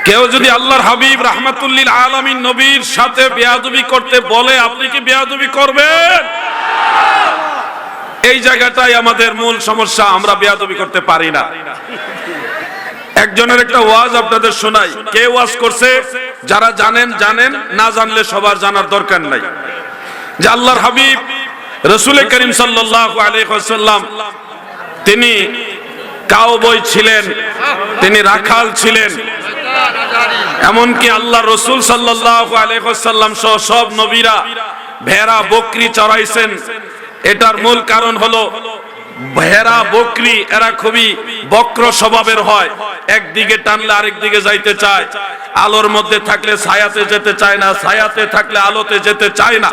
কেউ যদি আল্লাহর হাবিব রাহমাতুল লিল আলামিন নবীর সাথে বেয়াদবি করতে বলে, আপনি কি বেয়াদবি করবেন? এই জায়গাটাই আমাদের মূল সমস্যা, আমরা বেয়াদবি করতে পারি না। একজনের একটা ওয়াজ আপনাদের শোনাই। কে ওয়াজ করছে? যারা জানেন জানেন, না জানলে সবার জানার দরকার নাই। যে আল্লাহর হাবিব রাসূল করিম সাল্লাল্লাহু আলাইহি ওয়াসাল্লাম তিনি কাউবয় ছিলেন, তিনি রাখাল ছিলেন। এমনকি আল্লাহ রাসূল সাল্লাল্লাহু আলাইহি ওয়াসাল্লাম সহ সব নবীরা ভেড়া বকরি চড়াইছেন। এটার মূল কারণ হলো ভেড়া বকরি এরা খুবই বক্র স্বভাবের হয়, একদিকে টানলে আরেক দিকে যাইতে চায়, আলোর মধ্যে থাকলে ছায়াতে যেতে চায় না, ছায়াতে থাকলে আলোতে যেতে চায় না।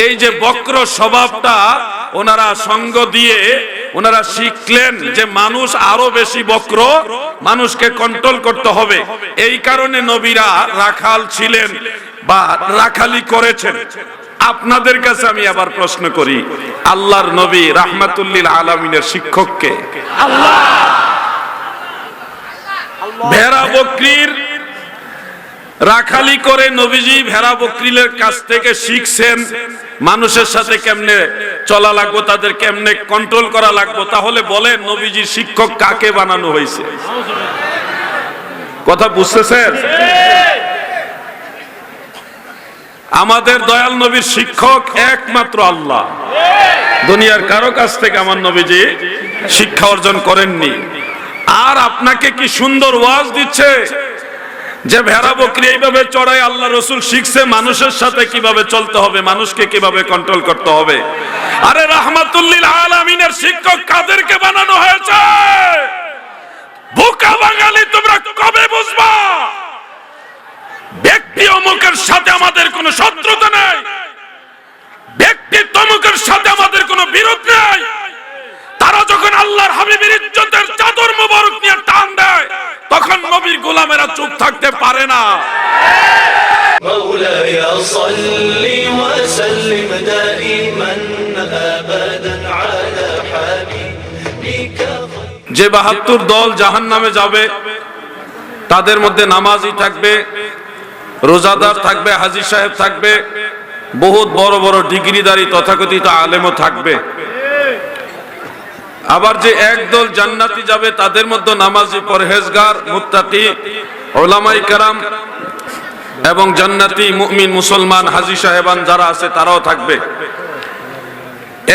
এই যে বক্র স্বভাবটা ওনারা সঙ্গ দিয়ে ওনারা শিখলেন যে মানুষ আরো বেশি বক্র, মানুষকে কন্ট্রোল করতে হবে। এই কারণে নবীরা রাখাল ছিলেন বা রাখালি করেছেন। আপনাদের কাছে আমি আবার প্রশ্ন করি, আল্লাহর নবী রাহমাতুল লিল আলামিনের শিক্ষক কে? আল্লাহ। ভেড়া বকরির রাখালি করে নবীজি ভেড়া বকরিলের কাছ থেকে শিখছেন মানুষের সাথে কেমনে চলা লাগবে, তাদের কেমনে কন্ট্রোল করা লাগবে। তাহলে বলেন নবীজি শিক্ষক কাকে বানানো হয়েছে? কথা বুঝতেছেন? আমাদের দয়াল নবীর শিক্ষক একমাত্র আল্লাহ। দুনিয়ার কারো কাছ থেকে আমার নবীজি শিক্ষা অর্জন করেননি। আর আপনাকে কি সুন্দর ওয়াজ দিচ্ছে যে ভেড়া বকরি এইভাবে চড়াই আল্লাহ রাসূল শিখছে মানুষের সাথে কিভাবে চলতে হবে, মানুষকে কিভাবে কন্ট্রোল করতে হবে। আরে রাহমাতুল লিল আলামিনের শিক্ষক কাদেরকে বানানো হয়েছে? বোকা বাঙালি তোমরা কবে বুঝবা? ব্যক্তি অমুকের সাথে আমাদের কোনো শত্রুতা নেই, ব্যক্তি তমুকের সাথে আমাদের কোনো বিরোধ নেই। তারা যখন আল্লাহর হাবিবের ইজ্জতের চাদর মোবারক নিয়ে টান দেয়, তখন নবীর গোলামেরা চুপ থাকতে পারে না। مولاي صل وسلم دائما ابدا على حبيبك। যে ৭২ দল জাহান্নামে যাবে তাদের মধ্যে নামাজি থাকবে, রোজাদার থাকবে, হাজী সাহেব থাকবে, বহুত বড় বড় ডিগ্রিধারী তথাকথিত আলেমও থাকবে। আবার যে একদল জান্নাতি যাবে তাদের মধ্যে নামাজি, পরহেজগার, মুত্তাকি, উলামায়ে কেরাম এবং জান্নাতি মুমিন মুসলমান হাজী সাহেবান যারা আছে তারাও থাকবে।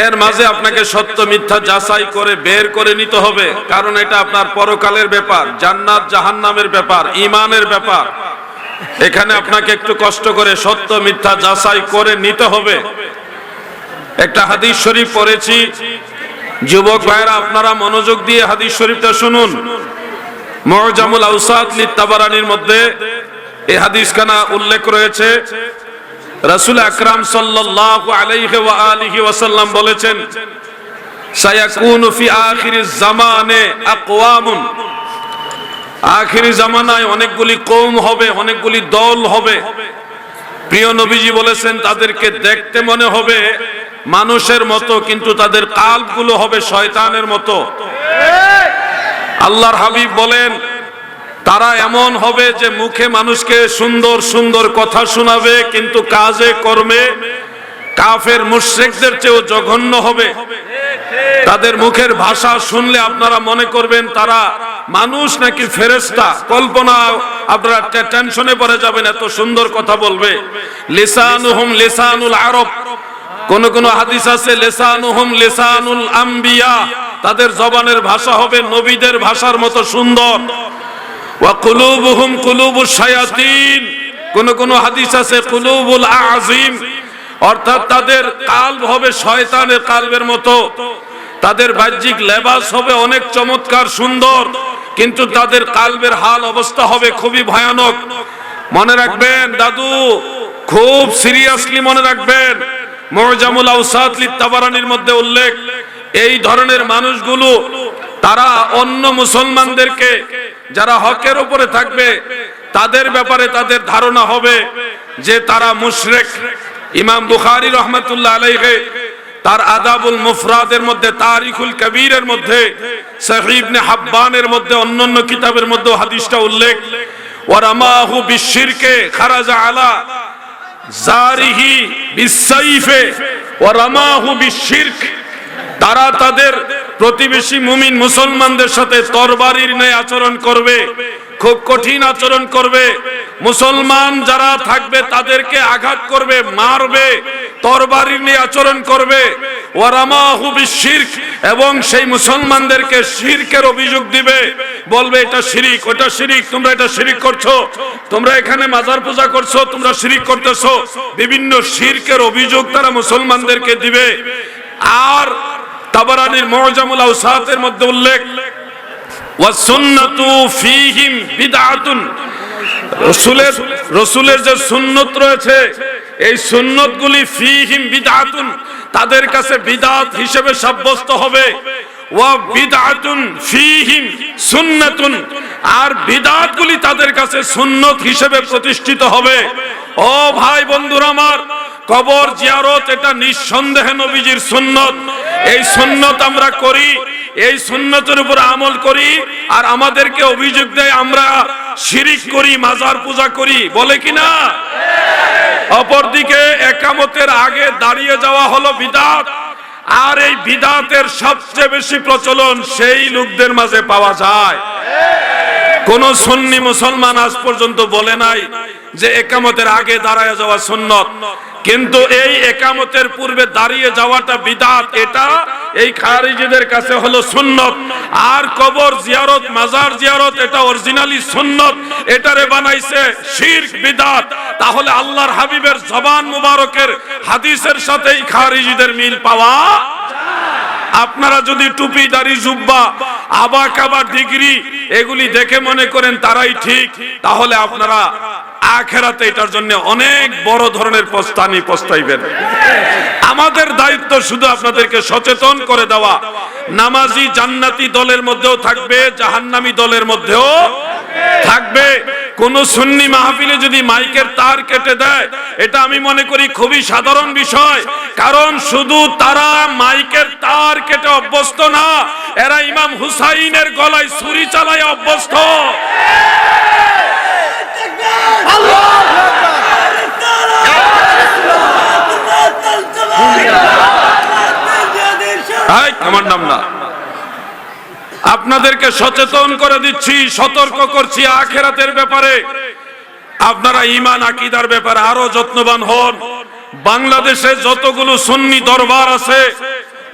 এর মাঝে আপনাকে সত্য মিথ্যা যাচাই করে বের করে নিতে হবে, কারণ এটা আপনার পরকালের ব্যাপার, জান্নাত জাহান্নামের ব্যাপার, ঈমানের ব্যাপার। এখানে আপনাকে একটু কষ্ট করে সত্য মিথ্যা যাচাই করে নিতে হবে। একটা হাদিস শরীফ পড়েছি, যুবক ভাইরা আপনারা মনোযোগ দিয়ে হাদিস শরীফটা শুনুন। মুআজামুল আওসাত লিত তাবারানির মধ্যে এই হাদিসখানা উল্লেখ রয়েছে। রাসূল আকরাম সাল্লাল্লাহু আলাইহি ওয়া আলিহি ওয়াসাল্লাম বলেছেন, সায়াকুনু ফি আখিরিজ জামানে আকওয়ামুন, আখিরি জামানায় অনেকগুলি কওম হবে, অনেকগুলি দল হবে। প্রিয় নবীজি বলেছেন তাদেরকে দেখতে মনে হবে মানুষের মতো, কিন্তু তাদের কালবগুলো হবে শয়তানের মতো। আল্লাহর হাবিব বলেন তারা এমন হবে যে মুখে মানুষকে সুন্দর সুন্দর কথা শোনাবে, কিন্তু কাজে কর্মে কাফের মুশরিকদের চেয়েও জঘন্য হবে। তাদের মুখের ভাষা শুনলে আপনারা মনে করবেন তারা মানুষ নাকি ফেরেশতা। কল্পনা আপনারা টেনশনে পড়ে যাবেন, এত সুন্দর কথা বলবে। লিসানুহুম লিসানুল আরব, কোন কোন হাদিস আছে লিসানুহুম লিসানুল আম্বিয়া, তাদের জবানের ভাষা হবে নবীদের ভাষার মতো সুন্দর। ওয়া কুলুবুহুম কুলুবুশ শায়াতিন, কোন কোন হাদিস আছে কুলুবুল আযীম, অর্থাৎ তাদের কালব হবে শয়তানের কালবের মতো। তাদের বাহ্যিক লেবাস হবে অনেক চমৎকার সুন্দর, কিন্তু তাদের কালবের হাল অবস্থা হবে খুবই ভয়ানক। মনে রাখবেন দাদু, খুব সিরিয়াসলি মনে রাখবেন। মুআজামুল আওসাত লিত তাবারানির মধ্যে উল্লেখ, এই ধরনের মানুষগুলো তারা অন্য মুসলমানদেরকে যারা হকের উপরে থাকবে তাদের ব্যাপারে তাদের ধারণা হবে যে তারা মুশরিক। ইমাম বুখারী রাহমাতুল্লাহ আলাইহি তার আদাবুল মুফরাদের মধ্যে, তারিখুল কবীরের মধ্যে, সহিহ ইবনে হাব্বানের মধ্যে, অন্যান্য কিতাবের মধ্যে হাদিসটা উল্লেখ। ওয়া রামাহু বিশিরকে খারাজা আলা জারিহি বিসাইফে ওয়া রামাহু বিশিরক। তারা তাদের প্রতিবেশী মুমিন মুসলমানদের সাথে তরবারির ন্যায় আচরণ করবে, খুব কঠিন আচরণ করবে। মুসলমান যারা থাকবে তাদেরকে আঘাত করবে, মারবে, তরবারির নিয়ে আচরণ করবে। ওয়া রামাহু বিশিরক, এবং সেই মুসলমানদেরকে শিরকের অভিযোগ দিবে, বলবে এটা শিরিক, ওটা শিরিক, তোমরা এটা শিরিক করছো, তোমরা এখানে মাজার পূজা করছো, তোমরা শিরিক করতেছো। বিভিন্ন শিরকের অভিযোগ তারা মুসলমানদেরকে দিবে। আর তাবারানির মুআজামুল আওসাতের মধ্যে উল্লেখ, ওয়াস সুন্নাতু ফীহিম বিদআতুন, রাসূলের যে সুন্নত রয়েছে এই সুন্নতগুলি ফীহিম বিদআতুন, তাদের কাছে বিদআত হিসেবে সাব্যস্ত হবে। ওয়া বিদআতুন ফীহিম সুন্নাতুন, আর বিদআতগুলি তাদের কাছে সুন্নত হিসেবে প্রতিষ্ঠিত হবে। ও ভাই বন্ধুরা আমার, কবর জিয়ারত এটা নিঃসন্দেহে নবীজির সুন্নত। এই সুন্নত আমরা করি, এই সুন্নতের উপর আমল করি, আর আমাদেরকে অভিযোগ দেয় আমরা শিরিক করি, মাজার পূজা করি, বলে কিনা? অপরদিকে একামতের আগে দাঁড়িয়ে যাওয়া হলো বিদআত, আর এই বিদআতের সবচেয়ে বেশি প্রচলন সেই লোকদের মাঝে পাওয়া যায়। কোন সুন্নি মুসলমান আজ পর্যন্ত বলে নাই যে একামতের আগে দাঁড়ায় যাওয়া সুন্নত, কিন্তু এই একামতের পূর্বে দাঁড়িয়ে যাওয়াটা বিদআত, এটা এই খারিজিদের কাছে হলো সুন্নত। আর কবর জিয়ারত, মাজার জিয়ারত এটা অরিজিনালি সুন্নত, এটারে বানাইছে শিরক, বিদআত। তাহলে আল্লাহর হাবিবের জবান মুবারকের হাদিসের সাথে এই খারিজিদের মিল পাওয়া। আপনারা যদি টুপি, দাড়ি, জুব্বা, আবা কাবা, ডিগ্রি এগুলি দেখে মনে করেন তারাই ঠিক, তাহলে আপনারা আখিরাতে এটার জন্য অনেক বড় ধরনের পস্তাইবেন। আমাদের দায়িত্ব শুধু আপনাদেরকে সচেতন করে দেওয়া। নামাজি জান্নাতি দলের মধ্যেও থাকবে, জাহান্নামী দলের মধ্যেও থাকবে। কোন সুন্নি মাহফিলে যদি মাইকের তার কেটে দেয়, এটা আমি মনে করি খুবই সাধারণ বিষয়, কারণ শুধু তারা মাইকের তার কেটে অভ্যস্ত না, এরা ইমাম হুসাইনের গলায় ছুরি চালায় অভ্যস্ত। আমার নাম না, আপনাদেরকে সচেতন করে দিচ্ছি, সতর্ক করছি আখিরাতের ব্যাপারে। আপনারা ঈমান আকীদার ব্যাপারে আরো যত্নবান হন। বাংলাদেশে যতগুলো সুন্নি দরবার আছে,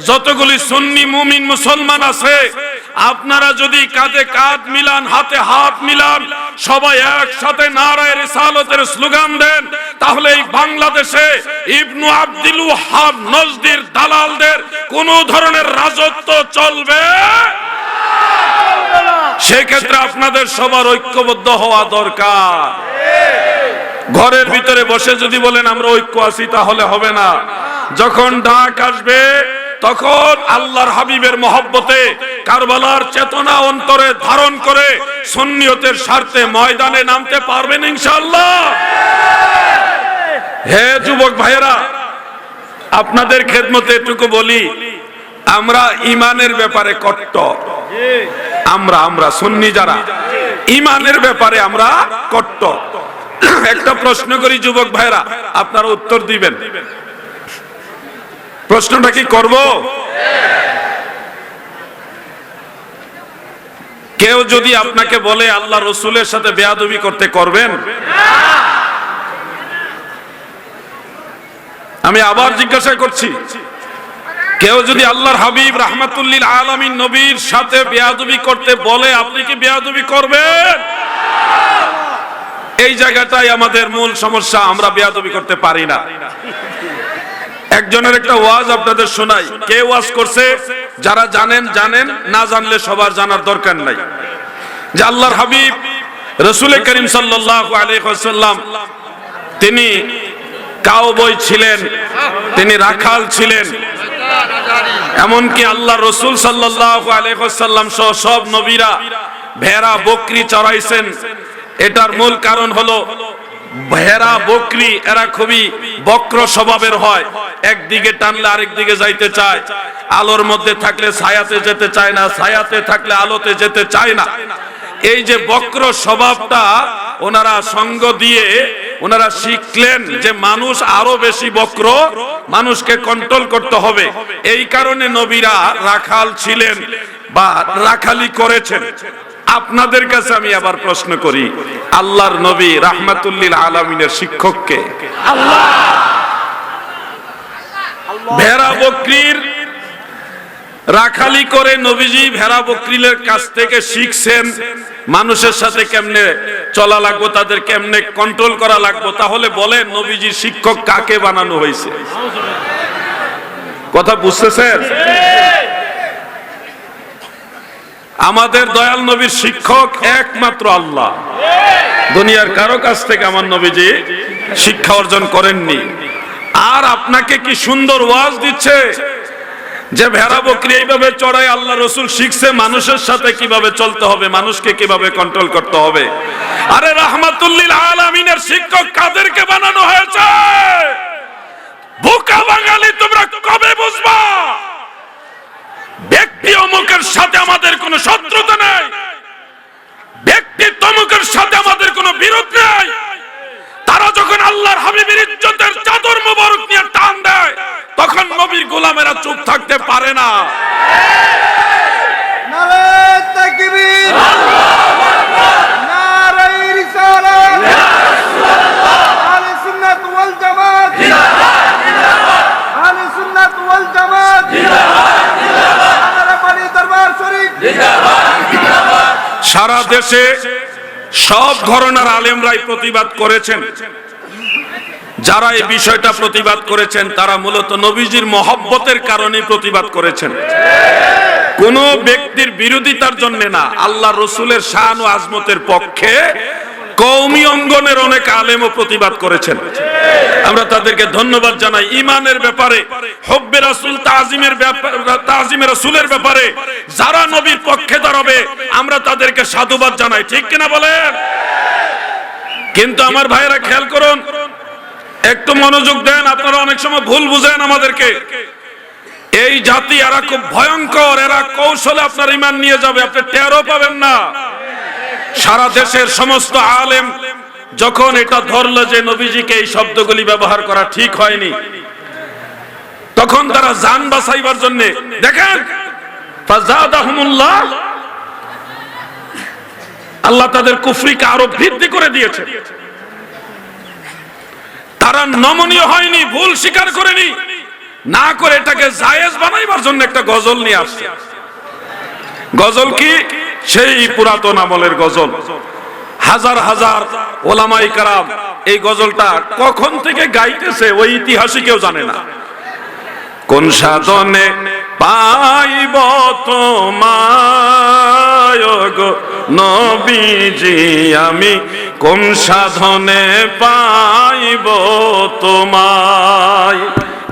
যতগুলি সুন্নি মুমিন মুসলমান আছে, আপনারা যদি কাঁধে কাঁধ মিলান, হাতে হাত মিলান, সবাই একসাথে নারায়ে রিসালাতের স্লোগান দেন, তাহলে এই বাংলাদেশে ইবনু আব্দুল ওয়াহ্হাব নজদির দালালদের কোন ধরনের রাজত্ব চলবে। সেক্ষেত্রে আপনাদের সবার ঐক্যবদ্ধ হওয়া দরকার। ঘরের ভিতরে বসে যদি বলেন আমরা ঐক্য আছি, তাহলে হবে না। যখন ডাক আসবে, তখন আল্লাহর হাবিবের মহব্বতে কারবালার চেতনা অন্তরে ধারণ করে সুন্নিয়তের স্বার্থে ময়দানে নামতে পারবেন ইনশাআল্লাহ। হে যুবক ভাইয়েরা, আপনাদের খেদমতে এটুকু বলি, আমরা ঈমানের ব্যাপারে কট্টর। আমরা সুন্নি যারা, ঈমানের ব্যাপারে আমরা কট্টর। একটা প্রশ্ন করি যুবক ভাইয়েরা, আপনারা উত্তর দিবেন। প্রশ্নটা কি করব? কেউ যদি আপনাকে বলে আল্লাহ রসুলের সাথে বেয়াদবি করতে, করবেন? আমি আবার জিজ্ঞাসা করছি, কেউ যদি আল্লাহর হাবিব রাহমাতুল লিল আলামিন নবীর সাথে বেয়াদবি করতে বলে, আপনি কি বেয়াদবি করবেন? এই জায়গাটাই আমাদের মূল সমস্যা, আমরা বেয়াদবি করতে পারি না। একজনের একটা ওয়াজ আপনাদের শোনাই। কে ওয়াজ করছে? যারা জানেন জানেন, না জানলে সবার জানার দরকার নাই। যে আল্লাহর হাবিব রাসূল করিম সাল্লাল্লাহু আলাইহি ওয়াসাল্লাম তিনি কাউবয় ছিলেন, তিনি রাখাল ছিলেন। এমনকি আল্লাহ রাসূল সাল্লাল্লাহু আলাইহি ওয়াসাল্লাম সহ সব নবীরা ভেড়া বকরি চড়াইছেন। এটার মূল কারণ হলো ভেড়া বকরি এরা খুবই বক্র স্বভাবের হয়, একদিকে টানলে আরেক দিকে যাইতে চায়, আলোর মধ্যে থাকলে ছায়াতে যেতে চায় না, ছায়াতে থাকলে আলোতে যেতে চায় না। এই যে বক্র স্বভাবটা ওনারা সঙ্গ দিয়ে ওনারা শিখলেন যে মানুষ আরো বেশি বক্র, মানুষকে কন্ট্রোল করতে হবে। এই কারণে নবীরা রাখাল ছিলেন বা রাখালি করেছেন। আপনাদের কাছে আমি আবার প্রশ্ন করি, আল্লাহর নবী রাহমাতুল্লিল আলামিনের শিক্ষককে আল্লাহ ভেড়া বকরির রাখালি করে নবীজি ভেড়া বকরিলের কাছ থেকে শিখছেন মানুষের সাথে কেমনে চলা লাগবে, তাদের কেমনে কন্ট্রোল করা লাগবে। তাহলে বলেন নবীজির শিক্ষক কাকে বানানো হয়েছে? কথা বুঝতেছেন? আমাদের দয়াল নবীর শিক্ষক একমাত্র আল্লাহ। দুনিয়ার কারো কাছ থেকে আমার নবীজি শিক্ষা অর্জন করেননি। আর আপনাকে কি সুন্দর ওয়াজ দিচ্ছে যে ভেড়া বকরি এইভাবে চড়াই আল্লাহ রসুল শিখছে মানুষের সাথে কিভাবে চলতে হবে, মানুষকে কিভাবে কন্ট্রোল করতে হবে। আরে রাহমাতুল্লিল আলামিনের শিক্ষক কাদেরকে বানানো হয়েছে? বোকা বাঙালি তোমরা কবে বুঝবা? ব্যক্তি অমুকের সাথে আমাদের কোনো শত্রুতা নেই, ব্যক্তি তমুকের সাথে আমাদের কোনো বিরোধ নেই। তারা যখন আল্লাহর হাবিবের ইজ্জতের চাদর মোবারক নিয়ে টান দেয় তখন নবীর গোলামেরা চুপ থাকতে পারে না। নারে তাকবীর, আল্লাহু আকবার, নারে রিসালাত, ইয়া রাসূলুল্লাহ, আহলে সুন্নাত ওয়াল জামাত জিন্দাবাদ, জিন্দাবাদ, আহলে সুন্নাত ওয়াল জামাত জিন্দাবাদ, জিন্দাবাদ, আমাদের পানি দরবার শরীফ জিন্দাবাদ, জিন্দাবাদ। সারা দেশে সব ঘরানার আলেমরাই প্রতিবাদ করেছেন। যারা এই বিষয়টা প্রতিবাদ করেছেন তারা মূলত নবীজির মহব্বতের কারণে প্রতিবাদ করেছেন, কোন ব্যক্তির বিরোধিতার জন্য না। আল্লাহ রসুলের শান ও আজমতের পক্ষে কওমি অঙ্গনের অনেক আলেমও প্রতিবাদ করেছেন। আমরা তাদেরকে ধন্যবাদ জানাই। ইমানের ব্যাপারে, হব্বে রাসূল, তাজিমে রাসূলের ব্যাপারে যারা নবীর পক্ষে দাঁড়াবে আমরা তাদেরকে সাধুবাদ জানাই, ঠিক কিনা বলেন? কিন্তু আমার ভাইয়েরা খেয়াল করুন, একটু মনোযোগ দেন। আপনারা অনেক সময় ভুল বুঝেন আমাদেরকে। এই জাতি এরা খুব ভয়ঙ্কর, এরা কৌশলে আপনার ঈমান নিয়ে যাবে, আপনি টেরও পাবেন না। সারা দেশের সমস্ত আলেম যখন এটা ধরলো যে নবীজিকে এই শব্দগুলি ব্যবহার করা ঠিক হয়নি, তখন তারা জান বাঁচাইবার জন্য দেখেন ফাযাদাহুমুল্লাহ, আল্লাহ তাদের কুফরিকে আরো বৃদ্ধি করে দিয়েছে। তারা নমনীয় হয়নি, ভুল স্বীকার করেনি, না করে এটাকে জায়েজ বানাইবার জন্য একটা গজল নিয়ে আসছে। গজল কি? সেই পুরাতন আমলের গজল। হাজার হাজার ওলামায়ে কেরাম এই গজলটা কখন থেকে গাইতেছে ওই ইতিহাসই কেউ জানে না। কোন সাধনে পাইব তোমায় গো নবীজি, আমি কোন সাধনে পাইব তোমায়।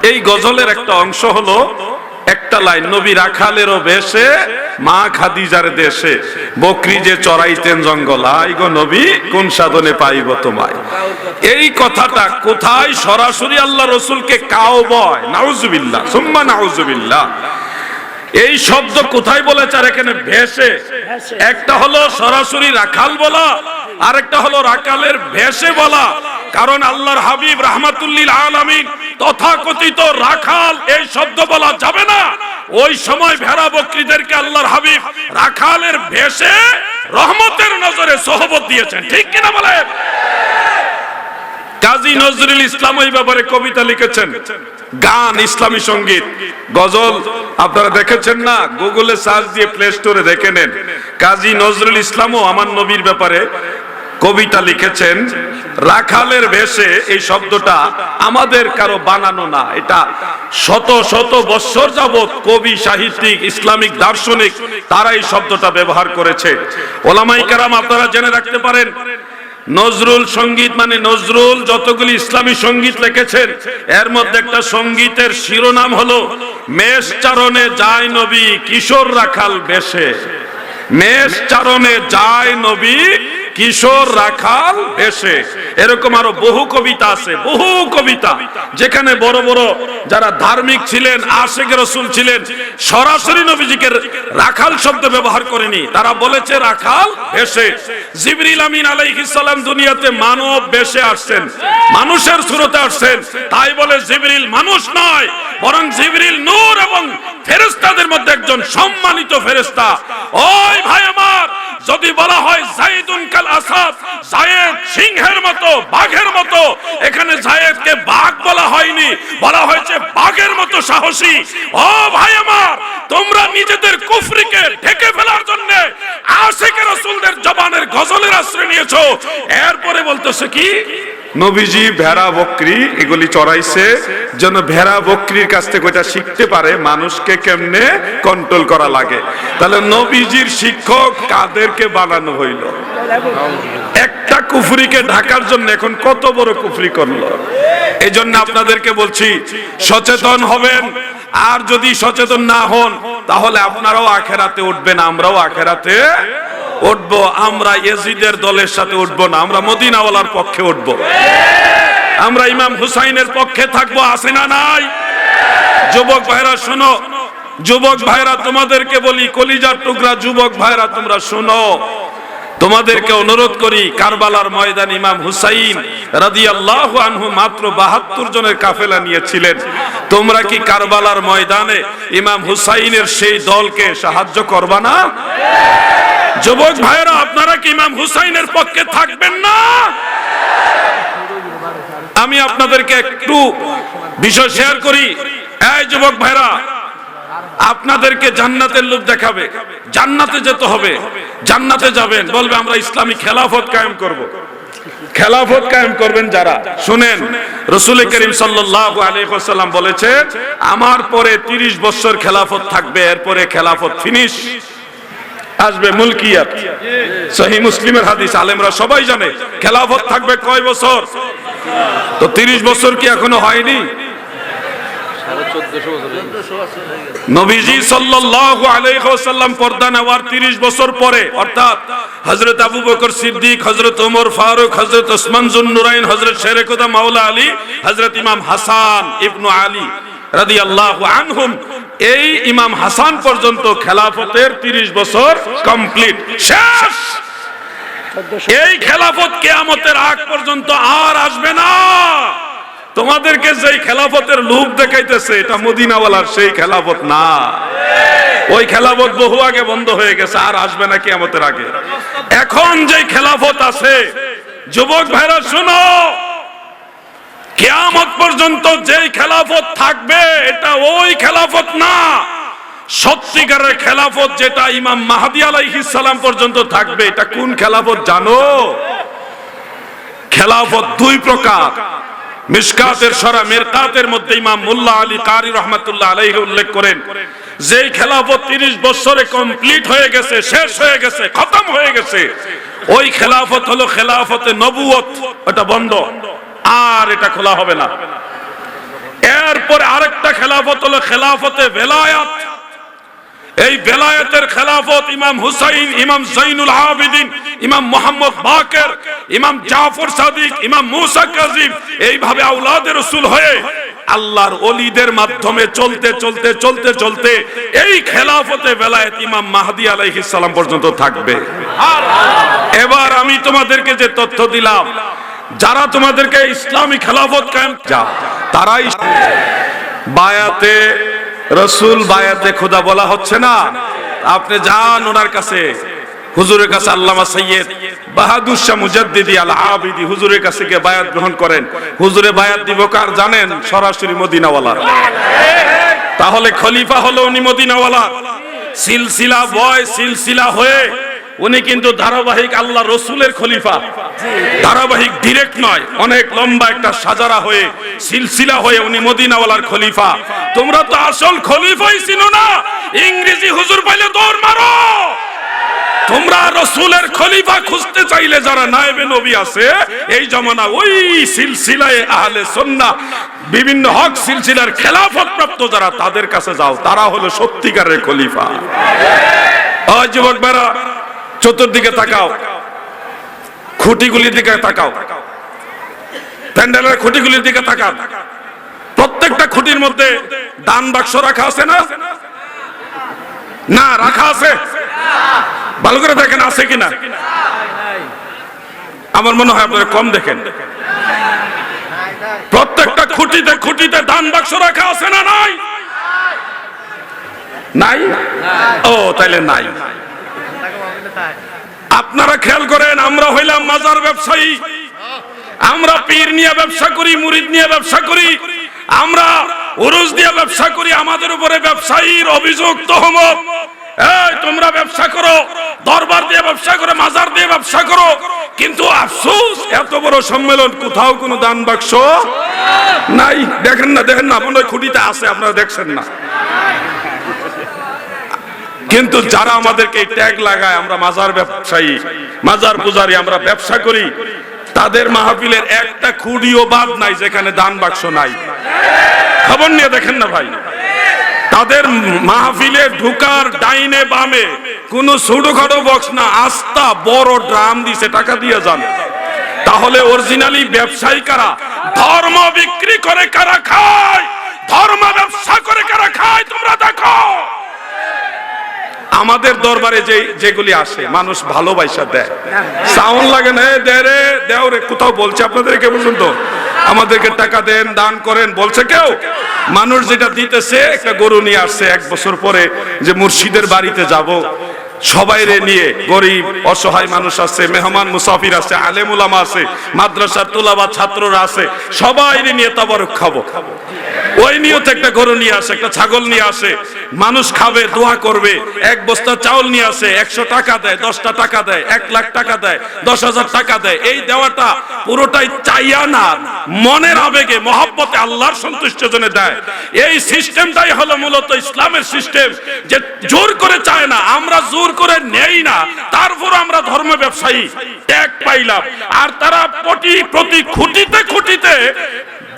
এই গজলের একটা অংশ হলো একটা লাইন, নবী রাখালেরও বেশে মা খাদিজার দেশে বকরি যে চড়াইতেন জঙ্গলায় গো নবী কোন সাধনে পাইব তোমায়। এই কথাটা কোথায়? সরাসরি আল্লাহ রসুলকে কাওবয়, নাউজুবিল্লাহ সুম্মা নাউজুবিল্লাহ, এই শব্দ কোথায় বলেছে? আর এখানে ভেসে, একটা হলো সরাসরি রাখাল বলা, আরেকটা হলো রাখালের ভেসে বলা। কারণ আল্লাহর হাবিব রাহমাতুল্লিল আলামিন তথাকথিত রাখাল এই শব্দ বলা যাবে না। ওই সময় ভেড়া বকরিদেরকে আল্লাহর হাবিব রাখালের ভেসে রহমতের নজরে সোহবত দিয়েছেন, ঠিক কিনা বলেন? কাজী নজরুল ইসলাম এই ব্যাপারে কবিতা লিখেছেন, গান, ইসলামী সঙ্গীত, গজল। আপনারা দেখেছেন না? গুগলে সার্চ দিয়ে প্লে স্টোরে দেখে নেন। কাজী নজরুল ইসলামও আমার নবীর ব্যাপারে কবিতা লিখেছেন। রাখালের ভেসে এই শব্দটা আমাদের কারো বানানো না, এটা শত শত বছর যাবত কবি, সাহিত্যিক, ইসলামিক দার্শনিক তারা এই শব্দটা ব্যবহার করেছে। ওলামায়ে কেরাম আপনারা জেনে রাখতে পারেন, নজরুল সঙ্গীত মানে নজরুল যতগুলি ইসলামী সঙ্গীত লিখেছেন এর মধ্যে একটা সঙ্গীতের শিরোনাম হলো মেষ চারণে যায় নবী কিশোর রাখাল বেশে। মেষ চারণে যায় নবী কিশোর রাখাল বেশে। এরকম আরো বহু কবিতা আছে, বহু কবিতা, যেখানে বড় বড় যারা ধার্মিক ছিলেন, আশিক রাসূল ছিলেন, সরাসরি নবীজিকে রাখাল শব্দ ব্যবহার করেনি, তারা বলেছে রাখাল বেশে। জিবরিল আমিন আলাইহিস সালাম দুনিয়াতে মানব বেশে আসছেন, মানুষের সুরতে আসছেন, তাই বলে জিবরিল মানুষ নয়, বরং জিবরিল নূর এবং ফেরেশতাদের মধ্যে একজন সম্মানিত ফেরেশতা। ওই ভাই আমার, যদি বলা হয় যায়েদুন কাল আসাদ, যায়েদ সিংহের মতো, বাঘের মতো, এখানে যায়েদকে বাঘ বলা হয়নি, বলা হয়েছে বাঘের মতো সাহসী। ও ভাই আমার, তোমরা নিজেদের কুফরিকে ঢেকে ফেলার জন্য আশিক রাসূলদের জবানের গজলের আশ্রয় নিয়েছো। এরপরে বলতেছে কি, নবীজি ভেড়া বকরি এগুলি চড়াইছে যেন ভেড়া বকরির কাছ থেকে ওটা শিখতে পারে মানুষকে কেমনে কন্ট্রোল করা লাগে। তাহলে নবীজির শিক্ষক কাদেরকে বানানো হইল? একটা কুফরিকে ঢাকার জন্য এখন কত বড় কুফরি করলো। এই জন্য আপনাদেরকে বলছি সচেতন হবেন, আর যদি সচেতন না হন তাহলে আপনারাও আখেরাতে উঠবেন, আমরাও আখেরাতে উঠবো। আমরা ইয়াজিদের দলের সাথে উঠবো না, আমরা মদিনাওয়ালার পক্ষে উঠবো, আমরা ইমাম হুসাইনের পক্ষে থাকবো। আছে না নাই? যুবক ভাইরা শোনো, যুবক ভাইরা তোমাদেরকে বলি, কলিজার টুকরা যুবক ভাইরা তোমরা শোনো, তোমাদেরকে অনুরোধ করি, কারবালার ময়দান ইমাম হুসাইন রাদিয়াল্লাহু আনহু মাত্র 72 জনের কাফেলা নিয়েছিলেন। তোমরা কি কারবালার ময়দানে ইমাম হুসাইনের সেই দলকে সাহায্য করবা না? যুবক ভাইরা, আপনারা কি ইমাম হুসাইনের পক্ষে থাকবেন না? আমি আপনাদেরকে একটু বিষয় শেয়ার করি। এই যুবক ভাইরা, আপনাদেরকে জান্নাতের লোভ দেখাবে, জান্নাতে যেতে হবে, জান্নাতে যাবেন, বলবে আমরা ইসলামী খেলাফত কায়েম করব। খেলাফত কায়েম করবেন যারা, শুনেন, রাসূল করিম সাল্লাল্লাহু আলাইহি ওয়াসাল্লাম বলেছেন আমার পরে 30 বছর খেলাফত থাকবে, এরপরে খেলাফত ফিনিশ, আসবে মুলকিয়াত। সহিহ মুসলিমের হাদিস, আলেমরা সবাই জানে খেলাফত থাকবে কয় বছর? তো 30 বছর কি এখনো হয়নি? নবীজি সাল্লাল্লাহু আলাইহি ওয়াসাল্লাম পর্দা নেওয়ার 30 বছর পরে, অর্থাৎ হযরত আবু বকর সিদ্দিক, হযরত ওমর ফারুক, হযরত ওসমান যুন্নুরাইন, হযরত শেরে খুদা মাওলা আলী, হযরত ইমাম হাসান ইবনে আলী রাদিয়াল্লাহু আনহুম, এই ইমাম হাসান পর্যন্ত খেলাফতের 30 বছর কমপ্লিট, শেষ। এই খেলাফত কিয়ামতের আগ পর্যন্ত আর আসবে না। তোমাদেরকে যেই খেলাফতের লোভ দেখাইতেছে, এটা মদিনাওয়ালার সেই খেলাফত না। ওই খেলাফত বহু আগে বন্ধ হয়ে গেছে, আর আসবে না কিয়ামতের আগে। এখন যেই খেলাফত আছে, যুবক ভাইরা শুনো, কিয়ামত পর্যন্ত যেই খেলাফত থাকবে এটা ওই খেলাফত না। সত্যিকারের খেলাফত যেটা ইমাম মাহদী আলাইহিস সালাম পর্যন্ত থাকবে, এটা কোন খেলাফত জানো? খেলাফত দুই প্রকার। মিশকাতের সরা মিরকাতের মধ্যে ইমাম মুল্লা আলী কারি রাহমাতুল্লাহ আলাইহি উল্লেখ করেন, যেই খেলাফত 30 বছরে কমপ্লিট হয়ে গেছে, শেষ হয়ে গেছে, খতম হয়ে গেছে, ওই খেলাফত হলো খেলাফতে নবুয়ত, এটা বন্ধ, আর এটা খোলা হবে না। এরপরে আরেকটা খেলাফত হলো খেলাফতে ভেলায়াত। এই ভেলায়াতের খেলাফত ইমাম হুসাইন, ইমাম জাইনুল আবেদিন, ইমাম মুহাম্মদ বাকের, ইমাম জাফর সাদিক, ইমাম মুসা কাযিম, এইভাবে আওলাদে রাসূল হয়ে আল্লাহর ওলিদের মাধ্যমে চলতে চলতে চলতে চলতে এই খেলাফতে ভেলায়াত ইমাম মাহদী আলাইহিস সালাম পর্যন্ত থাকবে। এবার আমি তোমাদেরকে যে তথ্য দিলাম, যারা তোমাদেরকে ইসলামী খেলাফত কায়েম, তারাই বায়াতে রাসূল, বায়াতে খোদা বলা হচ্ছে না। আপনি যান ওনার কাছে, হুজুরের কাছে, আল্লামা সৈয়দ বাহাদুর শাহ মুজাদ্দিদি আল আবিদি হুজুরের কাছে গিয়ে বায়াত গ্রহণ করেন। হুজুরে বায়াত দিব কার জানেন? সরাসরি মদিনাওয়ালা। তাহলে খলিফা হলো উনি মদিনাওয়ালা। সিলসিলা বয়, সিলসিলা হয়ে উনি কিন্তু ধারাবাহিক আল্লাহ রসুলের খলিফা, ধারাবাহিক ডিরেক্ট নয়, অনেক লম্বা একটা সাজারা হয়ে, সিলসিলা হয়ে উনি মদিনাওয়ালার খলিফা। তোমরা তো আসল খলিফাই চিনো না, ইংরেজি হুজুর পাইলে দৌড় মারো। তোমরা রসুলের খলিফা খুঁজতে চাইলে যারা নায়েবে নবী আছে এই জমানা, ওই সিলসিলায়ে আহলে সুন্নাহ, বিভিন্ন হক সিলসিলার খেলাফত প্রাপ্ত যারা, তাদের কাছে যাও, তারা হলো সত্যিকারের খলিফা। যুবক ভাইরা চতুর্দিকে তাকাও, খুঁটিগুলির দিকে তাকাও, প্যান্ডেলের খুঁটিগুলির দিকে তাকাও, প্রত্যেকটা খুঁটির মধ্যে দান বাক্স রাখা আছে না? না রাখা আছে? ভালো করে দেখেন আছে কিনা। আমার মনে হয় আপনারা কম দেখেন। প্রত্যেকটা খুঁটিতে খুঁটিতে দান বাক্স রাখা আছে না? নাই? নাই? ও তাইলে নাই। আপনারা খেয়াল করেন, আমরা হইলাম মাজার ব্যবসায়ী, আমরা পীর নিয়ে ব্যবসা করি, মুরিদ নিয়ে ব্যবসা করি, আমরা উরুস দিয়ে ব্যবসা করি, আমাদের উপরে ব্যবসায়ীর অভিযোগ তহমত। এই তোমরা ব্যবসা করো, দরবার দিয়ে ব্যবসা করো, মাজার দিয়ে ব্যবসা করো, কিন্তু আফসোস এত বড় সম্মেলন কোথাও কোনো দান বাক্স নাই। দেখেন না, দেখেন না, মনে হয় খুঁটিতে আছে, আপনারা দেখছেন না। কিন্তু যারা আমাদেরকে ট্যাগ লাগায় আমরা মাজার ব্যবসায়ী, মাজার পূজারী, আমরা ব্যবসা করি, তাদের মাহফিলের একটা খুঁটিও বাদ নাই যেখানে দান বাক্স নাই। খবর নিয়ে দেখেন না ভাই, তাদের মাহফিলে ঢুকার ডাইনে বামে কোন ছোটখাটো বক্স না, আস্তা বড় ড্রাম দিছে, টাকা দিয়ে যান। তাহলে অরিজিনালি ব্যবসায়ী কারা? ধর্ম বিক্রি করে কারা খায়? ধর্ম ব্যবসা করে কারা খায়? তোমরা দেখো আমাদের দরবারে যেগুলি আসে মানুষ ভালোবাসা দেয়, সাউন্ড লাগে না, দে রে দেও রে, কোথাও বলছে আপনাদেরকে পর্যন্ত আমাদেরকে টাকা দেন, দান করেন বলছে কেউ? মানুষ যেটা দিতেছে, একটা গরু নিয়ে আসছে 1 বছর পরে যে মুর্শিদের বাড়িতে যাব, সবাইরে নিয়ে, গরিব অসহায় মানুষ আছে, মেহমান মুসাফির আছে, আলেম উলামা আছে, মাদ্রাসার তুলাবা ছাত্ররা আছে, সবাইরে নিয়ে তাবারুক খাবো। ওই নিয়তে একটা গরু নিয়ে আসে, একটা ছাগল নিয়ে আসে, মানুষ খাবে, দোয়া করবে। 1 বস্তা চাউল নিয়ে আসে, 100 টাকা দেয়, 10টা টাকা দেয়, 1 লাখ টাকা দেয়, 10,000 টাকা দেয়। এই দেওয়াটা পুরোটাই চাইয়া না, মনের আবেগে, মহব্বতে, আল্লাহর সন্তুষ্টির জন্য দেয়। এই সিস্টেমটাই হলো মূলত ইসলামের সিস্টেম, যে জোর করে চায় না, আমরা জোর করে নেই না, তারপর আমরা ধর্ম ব্যবসায়ী ট্যাগ পাইলাম। আর তারা প্রতি খুঁটিতে খুঁটিতে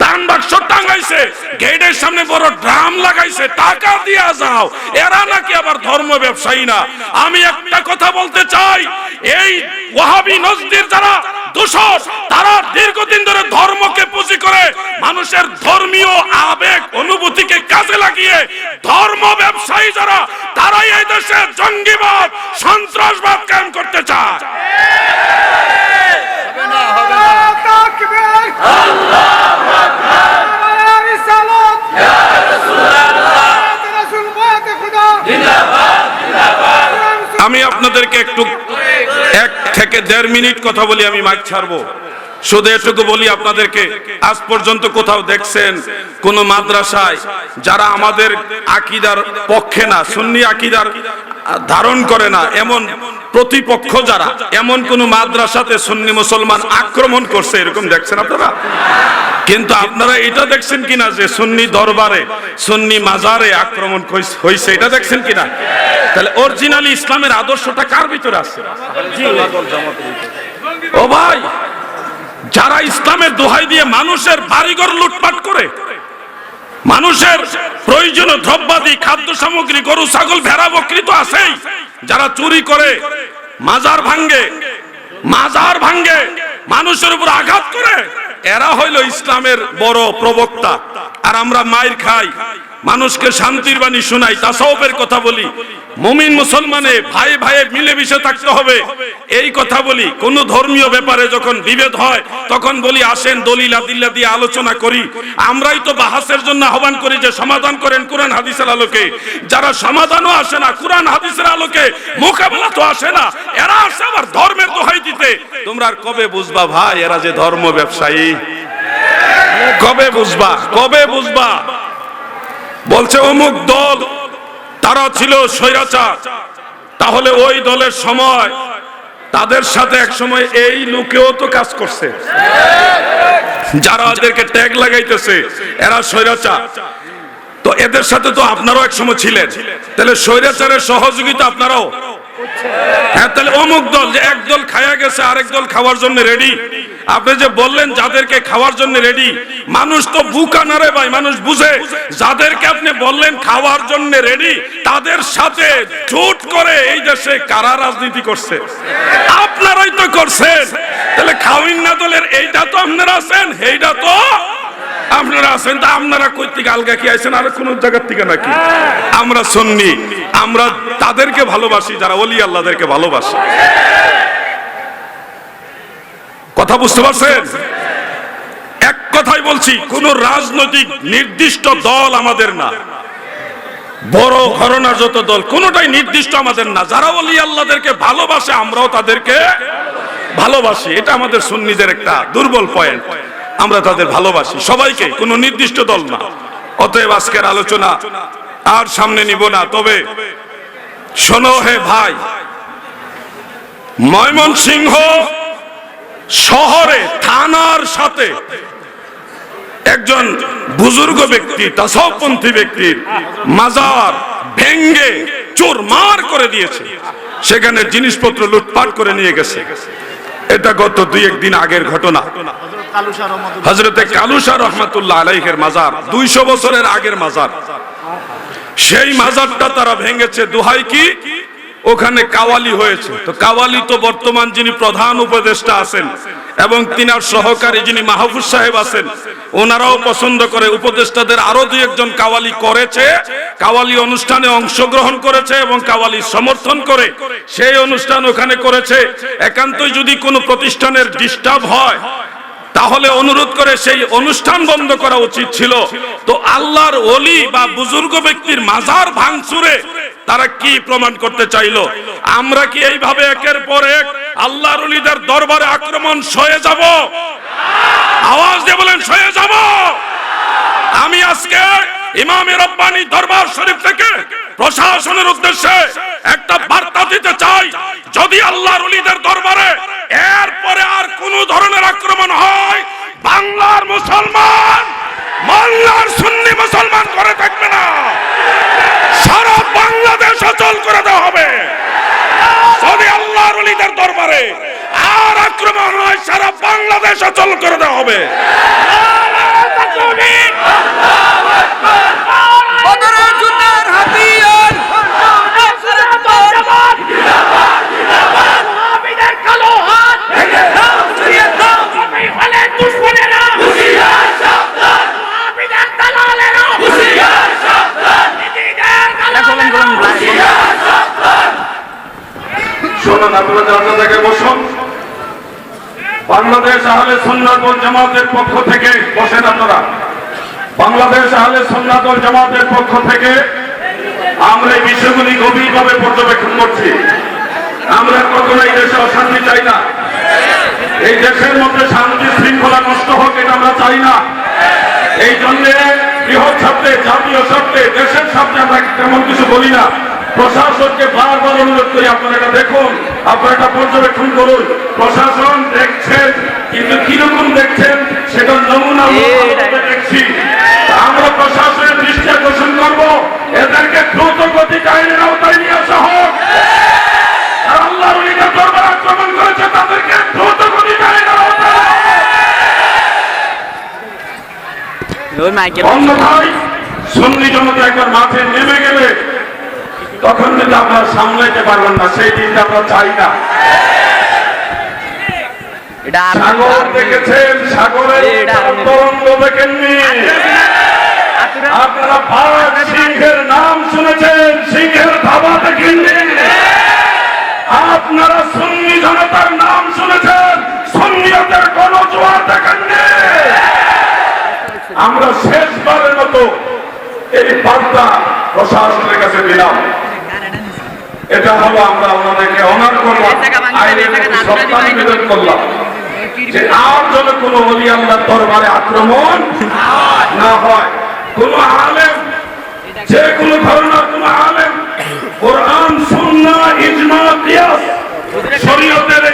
দান বাক্স টাঙ্গাইছে, গেটের সামনে বড় ড্রাম লাগাইছে, টাকা দিয়া যাও। এরা নাকি আবার ধর্ম ব্যবসায়ী না। আমি একটা কথা বলতে চাই, এই ওয়াহাবি নজদির যারা দোষর, তারা দীর্ঘদিন ধরে ধর্মকে পুঁজি করে মানুষের ধর্মীয় আবেগ অনুভূতিকে কাজে লাগিয়ে ধর্ম ব্যবসায়ী যারা, তারাই এই দেশে জঙ্গিবাদ, সন্ত্রাসবাদ কায়েম করতে চায়। আমি আপনাদেরকে একটু 1 থেকে 1.5 মিনিট কথা বলি, আমি মাইক ছাড়বো। শুধু এটুকু বলি আপনাদেরকে, আজ পর্যন্ত কোথাও দেখছেন কোন মাদ্রাসায় যারা আমাদের আকীদার পক্ষে না, সুন্নি আকীদার ধারণ করে না, এমন প্রতিপক্ষ যারা, এমন কোন মাদ্রাসাতে সুন্নি মুসলমান আক্রমণ করছে এরকম দেখছেন আপনারা? কিন্তু আপনারা এটা দেখছেন কিনা যে সুন্নি দরবারে, সুন্নি মাজারে আক্রমণ হয়েছে, এটা দেখছেন কিনা? তাহলে অরিজিনালি ইসলামের আদর্শটা কার ভিতরে আছে? ও ভাই, যারা ইসলামের দোহাই দিয়ে মানুষের বাড়িঘর লুটপাট করে, মানুষের প্রয়োজনীয় দ্রব্যাদি, খাদ্য সামগ্রী, গরু ছাগল ভেড়া বকরি তো আছেই, যারা চুরি করে, মাজার ভাঙ্গে, মানুষের উপর আঘাত করে, এরা হইল ইসলামের বড় প্রবক্তা। আর আমরা মাইর খাই, মানুষকে শান্তির বাণী শোনাই, তাসাউফের কথা বলি, মুমিন মুসলমানে ভাই ভাইয়ে মিলেমিশে থাকতে হবে এই কথা বলি। কোন ধর্মীয় ব্যাপারে যখন বিভেদ হয় তখন বলি আসেন দলিল আদিল্লা দিয়ে আলোচনা করি। আমরাই তো বাহাসের জন্য আহ্বান করি যে সমাধান করেন কোরআন হাদিসের আলোকে। যারা সমাধানও আসে না কোরআন হাদিসের আলোকে, মোকাবেলা তো আসে না, এরা আসে আবার ধর্মের দোহাই দিতে। তোমরা আর কবে বুঝবা ভাই এরা যে ধর্ম ব্যবসায়ী? কবে বুঝবা? বলছে অমুক দল তারা ছিল স্বৈরাচার, তাহলে ওই দলের সময় তাদের সাথে এক সময় এই লোকেও তো কাজ করছে, যারা এদেরকে ট্যাগ লাগাইতেছে এরা স্বৈরাচার। তো এদের সাথে তো আপনারাও এক সময় ছিলেন, তাহলে স্বৈরাচারের সহযোগিতা আপনারাও। হ্যাঁ, তাহলে অমুক দল যে এক দল খায়া গেছে আরেক দল খাওয়ার জন্য রেডি, আপনি যে বললেন যাদেরকে খাওয়ার জন্য রেডি, মানুষ তো বুকা না রে ভাই, মানুষ বুঝে। যাদেরকে আপনি বললেন খাওয়ার জন্য রেডি, তাদের সাথে জোট করে এই দেশে কারা রাজনীতি করছে? আপনারাই তো করছেন। তাহলে খাওয়িন না দলের এইটা তো আপনারা আছেন, এইটা তো আপনারা আছেন। তা আপনারা কই থেকে আলগা কি আছেন আর কোন জায়গা থেকে নাকি? আমরা সুন্নি, আমরা তাদেরকে ভালোবাসি যারা ওলি আল্লাহদেরকে ভালোবাসে। কথা বুঝতে পারছেন? এক কথাই বলছি, কোন রাজনৈতিক নির্দিষ্ট দল আমাদের না, বড় ঘরানার যত দল কোনটাই নির্দিষ্ট আমাদের না। যারা ওলি আল্লাহদেরকে ভালোবাসে আমরাও তাদেরকে ভালোবাসি। এটা আমাদের সুন্নিদের একটা দুর্বল পয়েন্ট, আমরা তাদের ভালোবাসি সবাইকে, কোনো নির্দিষ্ট দল না। অতএব আজকের আলোচনা আর সামনে নিব না। তবে শোনো হে ভাই, ময়মনসিংহ শহরে থানার সাথে একজন বুজুর্গ ব্যক্তি, তাসাউফপন্থী ব্যক্তির মাজার ভেঙ্গে চুরমার করে দিয়েছে, সেখানে জিনিসপত্র লুটপাট করে নিয়ে গেছে। এটা গত 2-1 দিন আগের ঘটনা। হযরতে কালুসা রহমাতুল্লাহ আলাইহির মাজার 200 বছরের আগের মাজার, সেই মাজারটা তারা ভেঙেছে। দোহাই কি, ওখানে কাওয়ালি হয়েছে। তো কাওয়ালি তো বর্তমান যিনি প্রধান উপদেষ্টা আছেন এবং তিনার সহকারী যিনি মাহফুজ সাহেব আছেন, ওনারাও পছন্দ করে। উপদেষ্টাদের আরো 2-1 জন কাওয়ালি করেছে, কাওয়ালি অনুষ্ঠানে অংশগ্রহণ করেছে এবং কাওয়ালি সমর্থন করে সেই অনুষ্ঠান ওখানে করেছে। একান্তই যদি কোনো প্রতিষ্ঠানের ডিস্টার্ব হয় তাহলে অনুরোধ করে সেই অনুষ্ঠান বন্ধ করা উচিত ছিল। তো আল্লাহর ওলি বা বুজুর্গ ব্যক্তির মাজার ভাঙচুরে তারা কি প্রমাণ করতে চাইলো? আমরা কি এইভাবে একের পর এক আল্লাহর ওলিদের দরবারে আক্রমণ সয়ে যাব? আওয়াজ দিয়ে বলেন সয়ে যাব। আমি আজকে ইমামে রব্বানি দরবার শরীফ থেকে প্রশাসনের উদ্দেশ্যে একটা বার্তা দিতে চাই, যদি আল্লাহর ওলিদের দরবারে এরপরে আর কোন ধরনের আক্রমণ হয়, বাংলার মুসলমান, বাংলার সুন্নি মুসলমান করে থাকবে না, সারা বাংলাদেশ অচল করে দেওয়া হবে। যদি আল্লাহর ওলিদের দরবারে আর আক্রমণ হয়, সারা বাংলাদেশ অচল করে দেওয়া হবে। শুনুন, আপনারা জায়গা থেকে বসুন। বাংলাদেশ আহলে সুন্নাত ওয়াল জামাতের পক্ষ থেকে বসেন আপনারা। বাংলাদেশ আহলে সুন্নাত ওয়াল জামাতের পক্ষ থেকে আমরা এই বিষয়গুলি গভীরভাবে পর্যবেক্ষণ করছি। আমরা কখনো এই দেশে অশান্তি চাই না, এই দেশের মধ্যে শান্তি শৃঙ্খলা নষ্ট হোক এটা আমরা চাই না। এই জন্য বৃহৎ স্বার্থে, জাতীয় স্বার্থে, দেশের স্বার্থে আমরা তেমন কিছু বলি না। প্রশাসনকে বারবার অনুরোধ করি, আপনারা এটা দেখুন, আপনারা এটা পর্যবেক্ষণ করুন। প্রশাসন দেখছেন, কিন্তু কিরকম দেখছেন সেটা নমুনা দেখছি। আমরা প্রশাসনের দৃষ্টি আকর্ষণ করব, এদেরকে দ্রুত গতি আইনের আওতায় নিয়ে আসা হোক। আর আল্লাহর ওলিদের দরবার আক্রমণ করেছে, তাদেরকে দ্রুত গতি আইনের আওতায়। অন্যথায় সুন্নি জনতা একবার মাঠে নেমে গেলে তখন কিন্তু আপনারা সামলাইতে পারবেন না, সেই দিনটা আমরা চাই না। সাগর দেখেছেন, সাগরের তরঙ্গ দেখেননি। আপনারা বাঘ সিংহের নাম শুনেছেন, সিংহের ধাবা দেখেননি। আপনারা সুন্নি জনতার নাম শুনেছেন, সুন্নিয়তের গণজোয়ার দেখেননি। আমরা শেষবারের মতো এই বার্তা প্রশাসনের কাছে দিলাম। এটা হলো আমরা ওনাদেরকে অনার করলাম, আইনের সত্তা নিবেদন করলাম যে আর যেন কোনো ওলি আল্লাহর দরবারে আক্রমণ না হয়। কোন আলেম, যে কোনো ধরনের কোন আলেম কোরআন, সুন্নাহ, ইজমা, কিয়াস, শরীয়তের